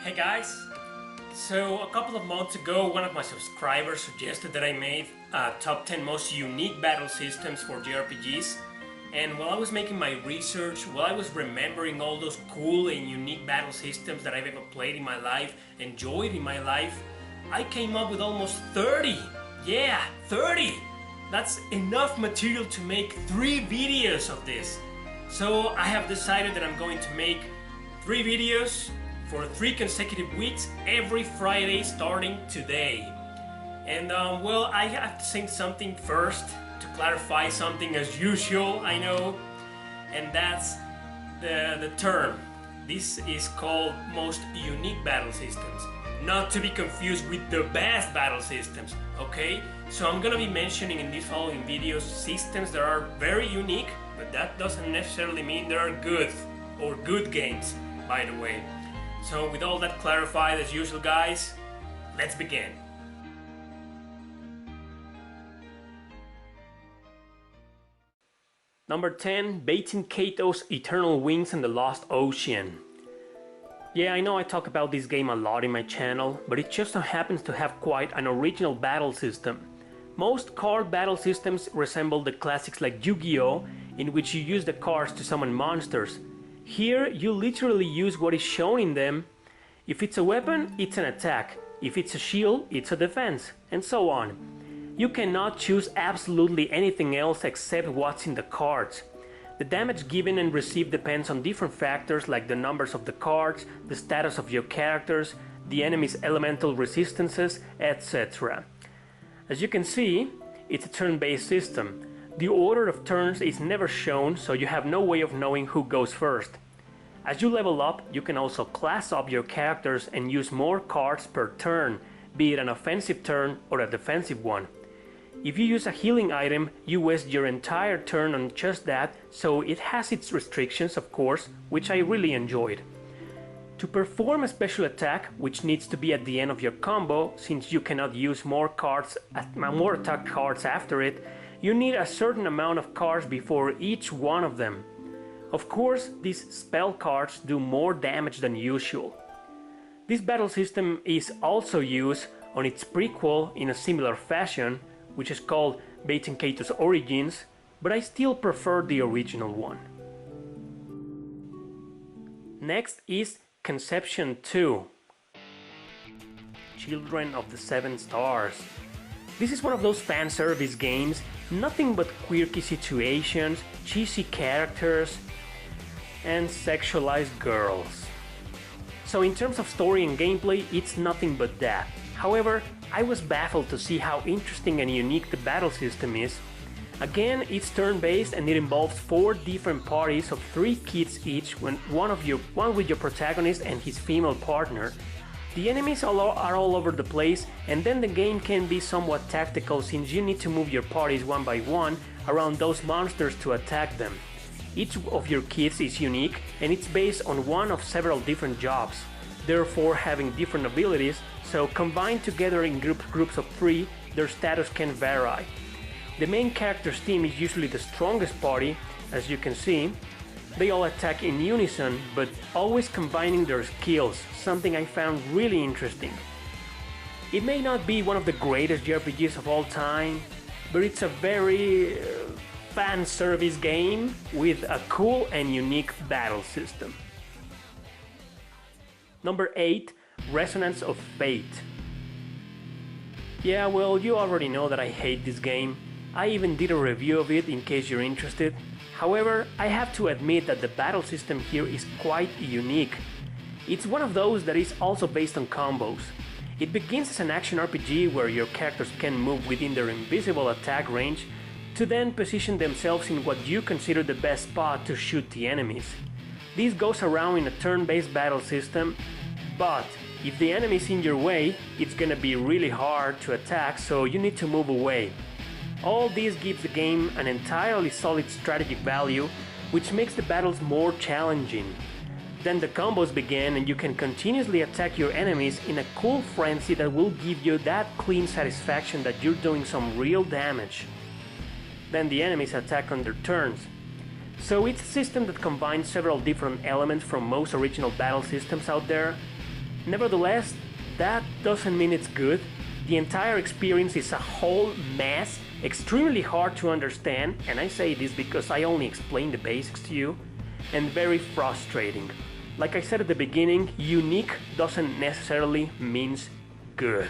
Hey guys! So a couple of months ago one of my subscribers suggested that I made top 10 most unique battle systems for JRPGs, and while I was making my research, while I was remembering all those cool and unique battle systems that I've ever played in my life, enjoyed in my life, I came up with almost 30! Yeah, 30! That's enough material to make 3 videos of this. So I have decided that I'm going to make 3 videos for 3 consecutive weeks every Friday starting today. And well, I have to say something first to clarify something as usual, I know, and that's the term. This is called most unique battle systems, not to be confused with the best battle systems, okay? So I'm gonna be mentioning in these following videos systems that are very unique, but that doesn't necessarily mean they are good or good games, by the way. So with all that clarified, as usual guys, let's begin. Number 10, Baten Kato's Eternal Wings and the Lost Ocean. Yeah, I know I talk about this game a lot in my channel, but it just so happens to have quite an original battle system. Most card battle systems resemble the classics like Yu-Gi-Oh!, in which you use the cards to summon monsters. Here, you literally use what is shown in them. If it's a weapon, it's an attack. If it's a shield, it's a defense, and so on. You cannot choose absolutely anything else except what's in the cards. The damage given and received depends on different factors like the numbers of the cards, the status of your characters, the enemy's elemental resistances, etc. As you can see, it's a turn-based system. The order of turns is never shown, so you have no way of knowing who goes first. As you level up, you can also class up your characters and use more cards per turn, be it an offensive turn or a defensive one. If you use a healing item, you waste your entire turn on just that, so it has its restrictions, of course, which I really enjoyed. To perform a special attack, which needs to be at the end of your combo, since you cannot use more attack cards after it, you need a certain amount of cards before each one of them. Of course, these spell cards do more damage than usual. This battle system is also used on its prequel in a similar fashion, which is called Baten Kato's Origins, but I still prefer the original one. Next is Conception 2, Children of the Seven Stars. This is one of those fan service games, nothing but quirky situations, cheesy characters, and sexualized girls. So in terms of story and gameplay, it's nothing but that. However, I was baffled to see how interesting and unique the battle system is. Again, it's turn-based and it involves 4 different parties of 3 kids each, one with your protagonist and his female partner. The enemies are all over the place, and then the game can be somewhat tactical since you need to move your parties one by one around those monsters to attack them. Each of your kids is unique and it's based on one of several different jobs, therefore having different abilities, so combined together in groups of 3, their status can vary. The main character's team is usually the strongest party, as you can see. They all attack in unison, but always combining their skills, something I found really interesting. It may not be one of the greatest JRPGs of all time, but it's a very fan service game with a cool and unique battle system. Number 8, Resonance of Fate. Yeah, well, you already know that I hate this game. I even did a review of it in case you're interested. However, I have to admit that the battle system here is quite unique. It's one of those that is also based on combos. It begins as an action RPG where your characters can move within their invisible attack range to then position themselves in what you consider the best spot to shoot the enemies. This goes around in a turn-based battle system, but if the enemy is in your way, it's gonna be really hard to attack, so you need to move away. All this gives the game an entirely solid strategic value, which makes the battles more challenging. Then the combos begin and you can continuously attack your enemies in a cool frenzy that will give you that clean satisfaction that you're doing some real damage. Then the enemies attack on their turns. So it's a system that combines several different elements from most original battle systems out there. Nevertheless, that doesn't mean it's good. The entire experience is a whole mess, extremely hard to understand, and I say this because I only explained the basics to you, and very frustrating. Like I said at the beginning, unique doesn't necessarily means good.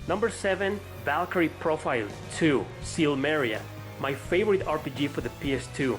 Number 7, Valkyrie Profile 2, Silmeria, my favorite RPG for the PS2.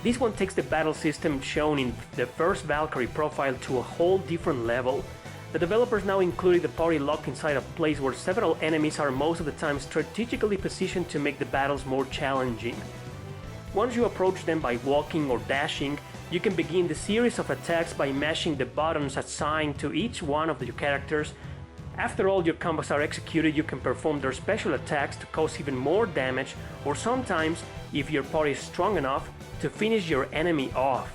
This one takes the battle system shown in the first Valkyrie Profile to a whole different level. The developers now included the party locked inside a place where several enemies are most of the time strategically positioned to make the battles more challenging. Once you approach them by walking or dashing, you can begin the series of attacks by mashing the buttons assigned to each one of your characters. After all your combos are executed, you can perform their special attacks to cause even more damage, or sometimes, if your party is strong enough, to finish your enemy off.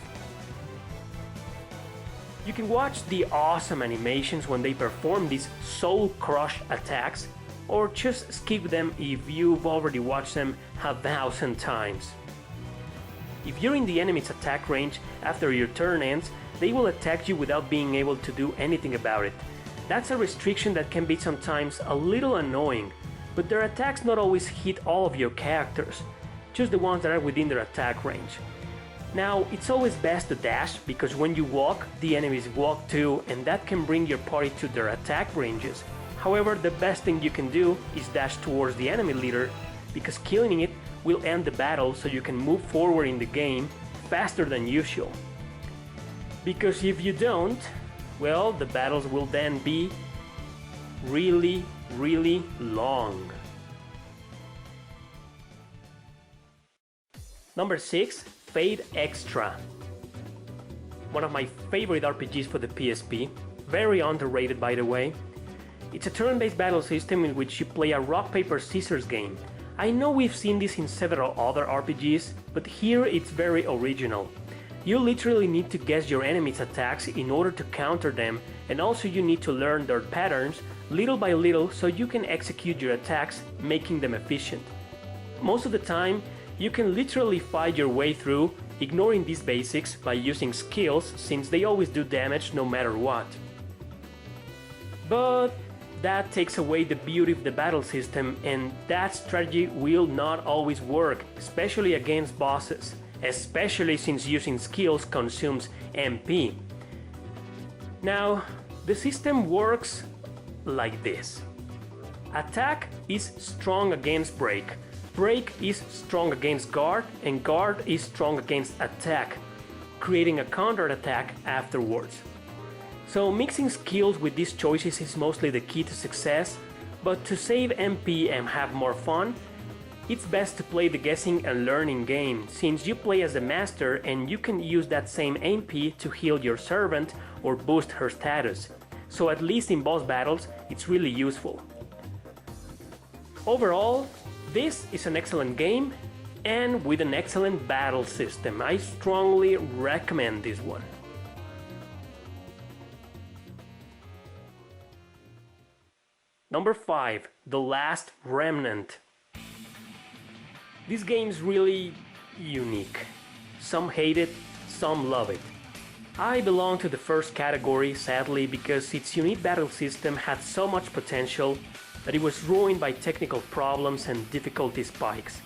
You can watch the awesome animations when they perform these soul crush attacks, or just skip them if you've already watched them 1,000 times. If you're in the enemy's attack range after your turn ends, they will attack you without being able to do anything about it. That's a restriction that can be sometimes a little annoying, but their attacks not always hit all of your characters, just the ones that are within their attack range. Now, it's always best to dash, because when you walk, the enemies walk too, and that can bring your party to their attack ranges. However, the best thing you can do is dash towards the enemy leader, because killing it will end the battle so you can move forward in the game faster than usual. Because if you don't, well, the battles will then be really, really long. Number 6, Fate Extra. One of my favorite RPGs for the PSP, very underrated by the way. It's a turn-based battle system in which you play a rock, paper, scissors game. I know we've seen this in several other RPGs, but here it's very original. You literally need to guess your enemy's attacks in order to counter them, and also you need to learn their patterns little by little so you can execute your attacks, making them efficient. Most of the time, you can literally fight your way through, ignoring these basics by using skills since they always do damage no matter what. But that takes away the beauty of the battle system, and that strategy will not always work, especially against bosses, especially since using skills consumes MP. Now, the system works like this. Attack is strong against break. Break is strong against guard, and guard is strong against attack, creating a counter-attack afterwards. So mixing skills with these choices is mostly the key to success, but to save MP and have more fun, it's best to play the guessing and learning game, since you play as a master and you can use that same MP to heal your servant or boost her status. So at least in boss battles, it's really useful. Overall, this is an excellent game, and with an excellent battle system. I strongly recommend this one. Number 5, The Last Remnant. This game's really unique. Some hate it, some love it. I belong to the first category, sadly, because its unique battle system had so much potential that it was ruined by technical problems and difficulty spikes.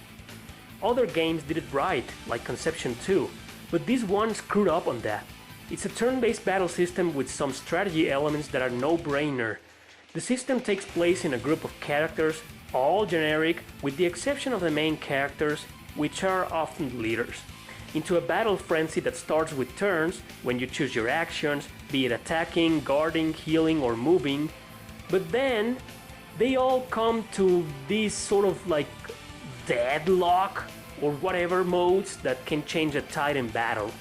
Other games did it right, like Conception 2, but this one screwed up on that. It's a turn-based battle system with some strategy elements that are no-brainer. The system takes place in a group of characters, all generic, with the exception of the main characters, which are often leaders, into a battle frenzy that starts with turns, when you choose your actions, be it attacking, guarding, healing, or moving, but then they all come to these sort of like deadlock or whatever modes that can change a tide in battle.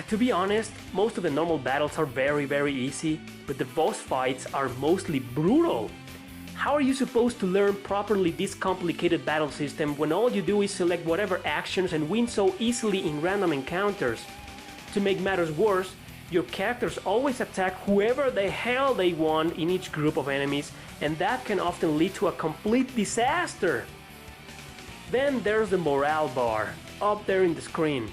To be honest, most of the normal battles are very easy, but the boss fights are mostly brutal. How are you supposed to learn properly this complicated battle system when all you do is select whatever actions and win so easily in random encounters? To make matters worse, your characters always attack whoever the hell they want in each group of enemies, and that can often lead to a complete disaster. Then there's the morale bar. up there in the screen,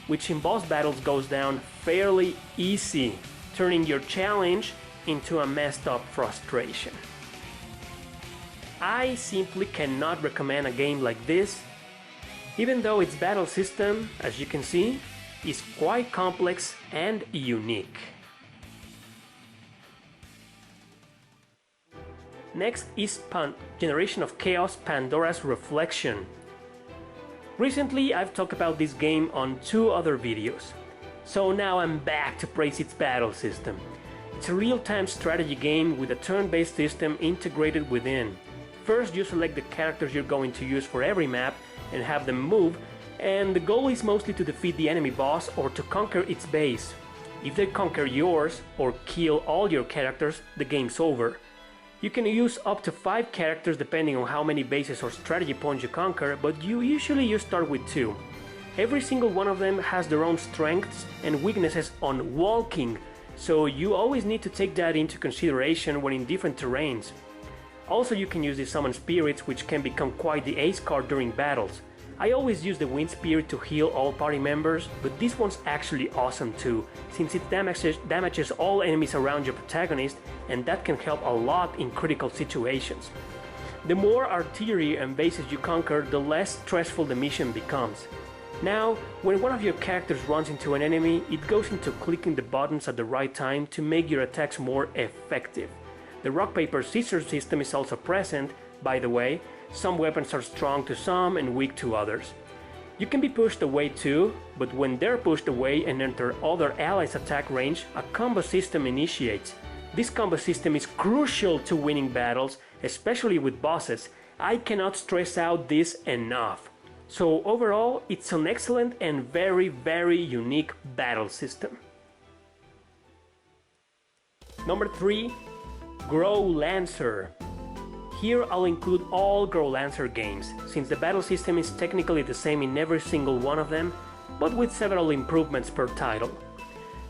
which in boss battles goes down fairly easy, turning your challenge into a messed up frustration. I simply cannot recommend a game like this, even though its battle system, as you can see, is quite complex and unique. Next is Punt, Generation of Chaos Pandora's Reflection. Recently I've talked about this game on 2 other videos, so now I'm back to praise its battle system. It's a real-time strategy game with a turn-based system integrated within. First you select the characters you're going to use for every map and have them move, and the goal is mostly to defeat the enemy boss or to conquer its base. If they conquer yours or kill all your characters, the game's over. You can use up to 5 characters depending on how many bases or strategy points you conquer, but you start with 2. Every single one of them has their own strengths and weaknesses on walking, so you always need to take that into consideration when in different terrains. Also you can use the Summon Spirits, which can become quite the ace card during battles. I always use the Wind Spirit to heal all party members, but this one's actually awesome too, since it damages all enemies around your protagonist, and that can help a lot in critical situations. The more artillery and bases you conquer, the less stressful the mission becomes. Now, when one of your characters runs into an enemy, it goes into clicking the buttons at the right time to make your attacks more effective. The rock paper scissors system is also present, by the way. Some weapons are strong to some and weak to others. You can be pushed away too, but when they're pushed away and enter other allies' attack range, a combo system initiates. This combo system is crucial to winning battles, especially with bosses. I cannot stress out this enough. So overall, it's an excellent and very unique battle system. Number 3. Grow Lancer. Here I'll include all Grow Lancer games, since the battle system is technically the same in every single one of them, but with several improvements per title.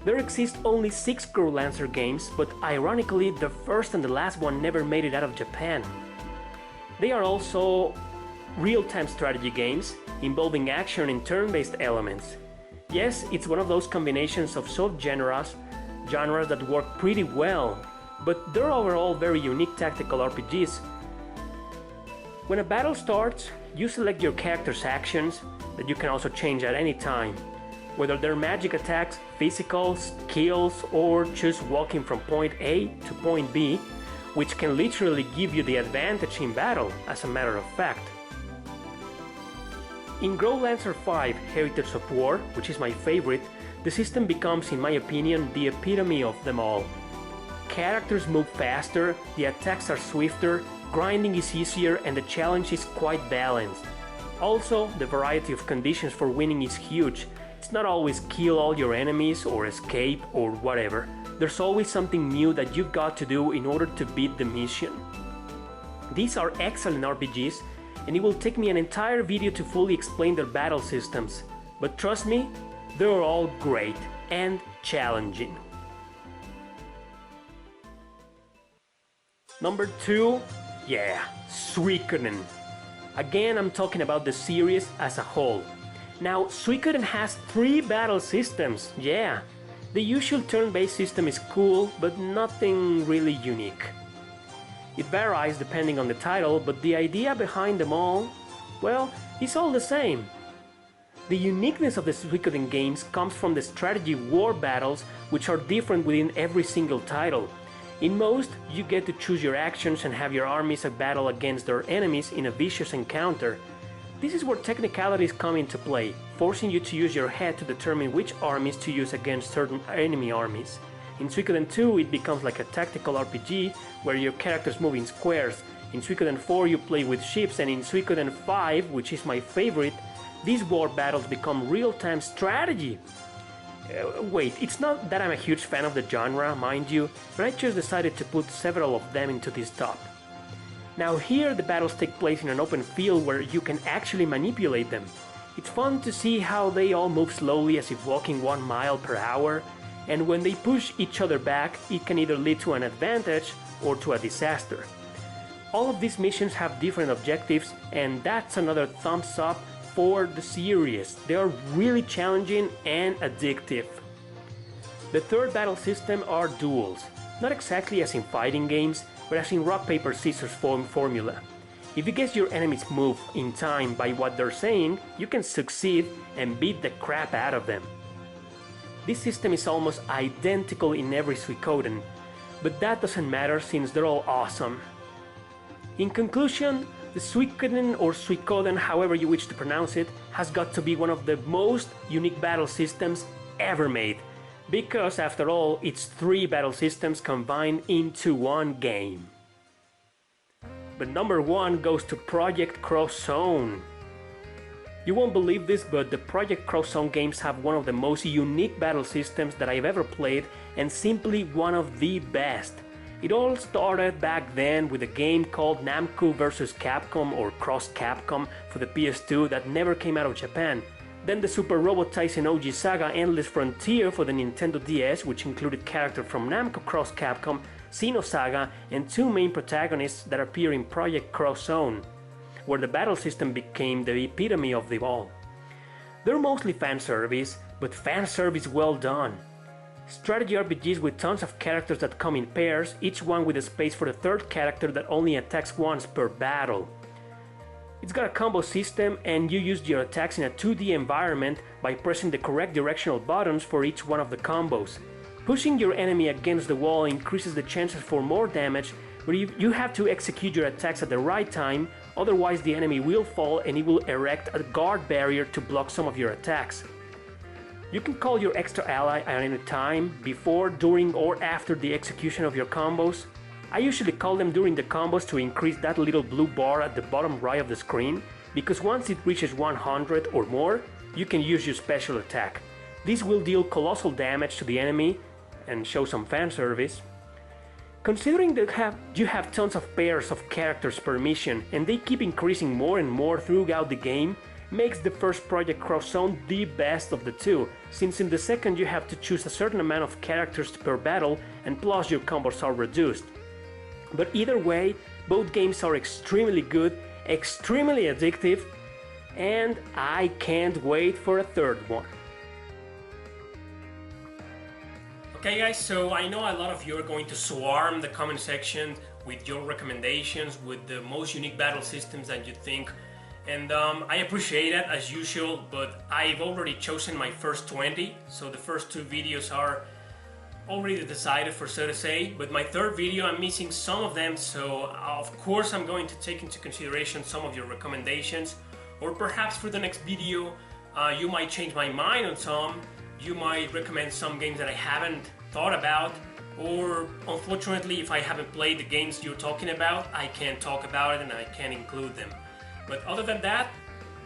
There exist only 6 Grow Lancer games, but ironically the first and the last one never made it out of Japan. They are also real-time strategy games, involving action and turn-based elements. Yes, it's one of those combinations of sub-genres that work pretty well, but they're overall very unique tactical RPGs. When a battle starts, you select your character's actions that you can also change at any time, whether they're magic attacks, physical skills, or just walking from point A to point B, which can literally give you the advantage in battle, as a matter of fact. In Grow Lancer 5 Heritage of War, which is my favorite, the system becomes, in my opinion, the epitome of them all. Characters move faster, the attacks are swifter, grinding is easier, and the challenge is quite balanced. Also, the variety of conditions for winning is huge. It's not always kill all your enemies or escape or whatever. There's always something new that you've got to do in order to beat the mission. These are excellent RPGs, and it will take me an entire video to fully explain their battle systems. But trust me, they're all great and challenging. Number 2, Suikoden. Again, I'm talking about the series as a whole. Now, Suikoden has 3 battle systems, The usual turn-based system is cool, but nothing really unique. It varies depending on the title, but the idea behind them all, well, it's all the same. The uniqueness of the Suikoden games comes from the strategy war battles, which are different within every single title. In most, you get to choose your actions and have your armies battle against their enemies in a vicious encounter. This is where technicalities come into play, forcing you to use your head to determine which armies to use against certain enemy armies. In Suikoden 2, it becomes like a tactical RPG, where your characters move in squares. In Suikoden 4, you play with ships, and in Suikoden 5, which is my favorite, these war battles become real-time strategy. Wait, it's not that I'm a huge fan of the genre, mind you, but I just decided to put several of them into this top. Now here the battles take place in an open field where you can actually manipulate them. It's fun to see how they all move slowly as if walking 1 mile per hour, and when they push each other back, it can either lead to an advantage or to a disaster. All of these missions have different objectives, and that's another thumbs up for the series. They are really challenging and addictive. The third battle system are duels. Not exactly as in fighting games, but as in rock paper scissors formula. If you guess your enemy's move in time by what they're saying, you can succeed and beat the crap out of them. This system is almost identical in every Suikoden, but that doesn't matter since they're all awesome. In conclusion, the Suikoden or Suikoden, however you wish to pronounce it, has got to be one of the most unique battle systems ever made, because after all, it's 3 battle systems combined into one game. But number 1 goes to Project Cross Zone. You won't believe this, but the Project Cross Zone games have one of the most unique battle systems that I've ever played, and simply one of the best. It all started back then with a game called Namco vs Capcom or Cross Capcom for the PS2 that never came out of Japan. Then the Super Robot Tyson OG saga Endless Frontier for the Nintendo DS, which included characters from Namco Cross Capcom, Xenosaga, and 2 main protagonists that appear in Project Cross Zone, where the battle system became the epitome of the all. They're mostly fan service, but fan service well done. Strategy RPGs with tons of characters that come in pairs, each one with a space for the third character that only attacks once per battle. It's got a combo system, and you use your attacks in a 2D environment by pressing the correct directional buttons for each one of the combos. Pushing your enemy against the wall increases the chances for more damage, but you have to execute your attacks at the right time, otherwise the enemy will fall and it will erect a guard barrier to block some of your attacks. You can call your extra ally at any time, before, during, or after the execution of your combos. I usually call them during the combos to increase that little blue bar at the bottom right of the screen, because once it reaches 100 or more, you can use your special attack. This will deal colossal damage to the enemy and show some fan service. Considering that you have tons of pairs of characters per mission and they keep increasing more and more throughout the game, makes the first Project Cross Zone the best of the 2, since in the second you have to choose a certain amount of characters per battle and plus your combos are reduced. But either way, both games are extremely good, extremely addictive, and I can't wait for a third one. Okay guys, so I know a lot of you are going to swarm the comment section with your recommendations, with the most unique battle systems that you think, and I appreciate that as usual, but I've already chosen my first 20, so the first 2 videos are already decided, for so to say, but my third video I'm missing some of them, so of course I'm going to take into consideration some of your recommendations, or perhaps for the next video you might change my mind on some. You might recommend some games that I haven't thought about, or unfortunately if I haven't played the games you're talking about, I can't talk about it and I can't include them. But other than that,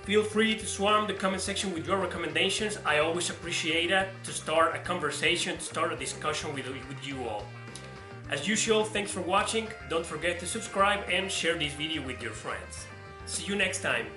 feel free to swarm the comment section with your recommendations. I always appreciate that, to start a conversation, to start a discussion with you all. As usual, thanks for watching. Don't forget to subscribe and share this video with your friends. See you next time.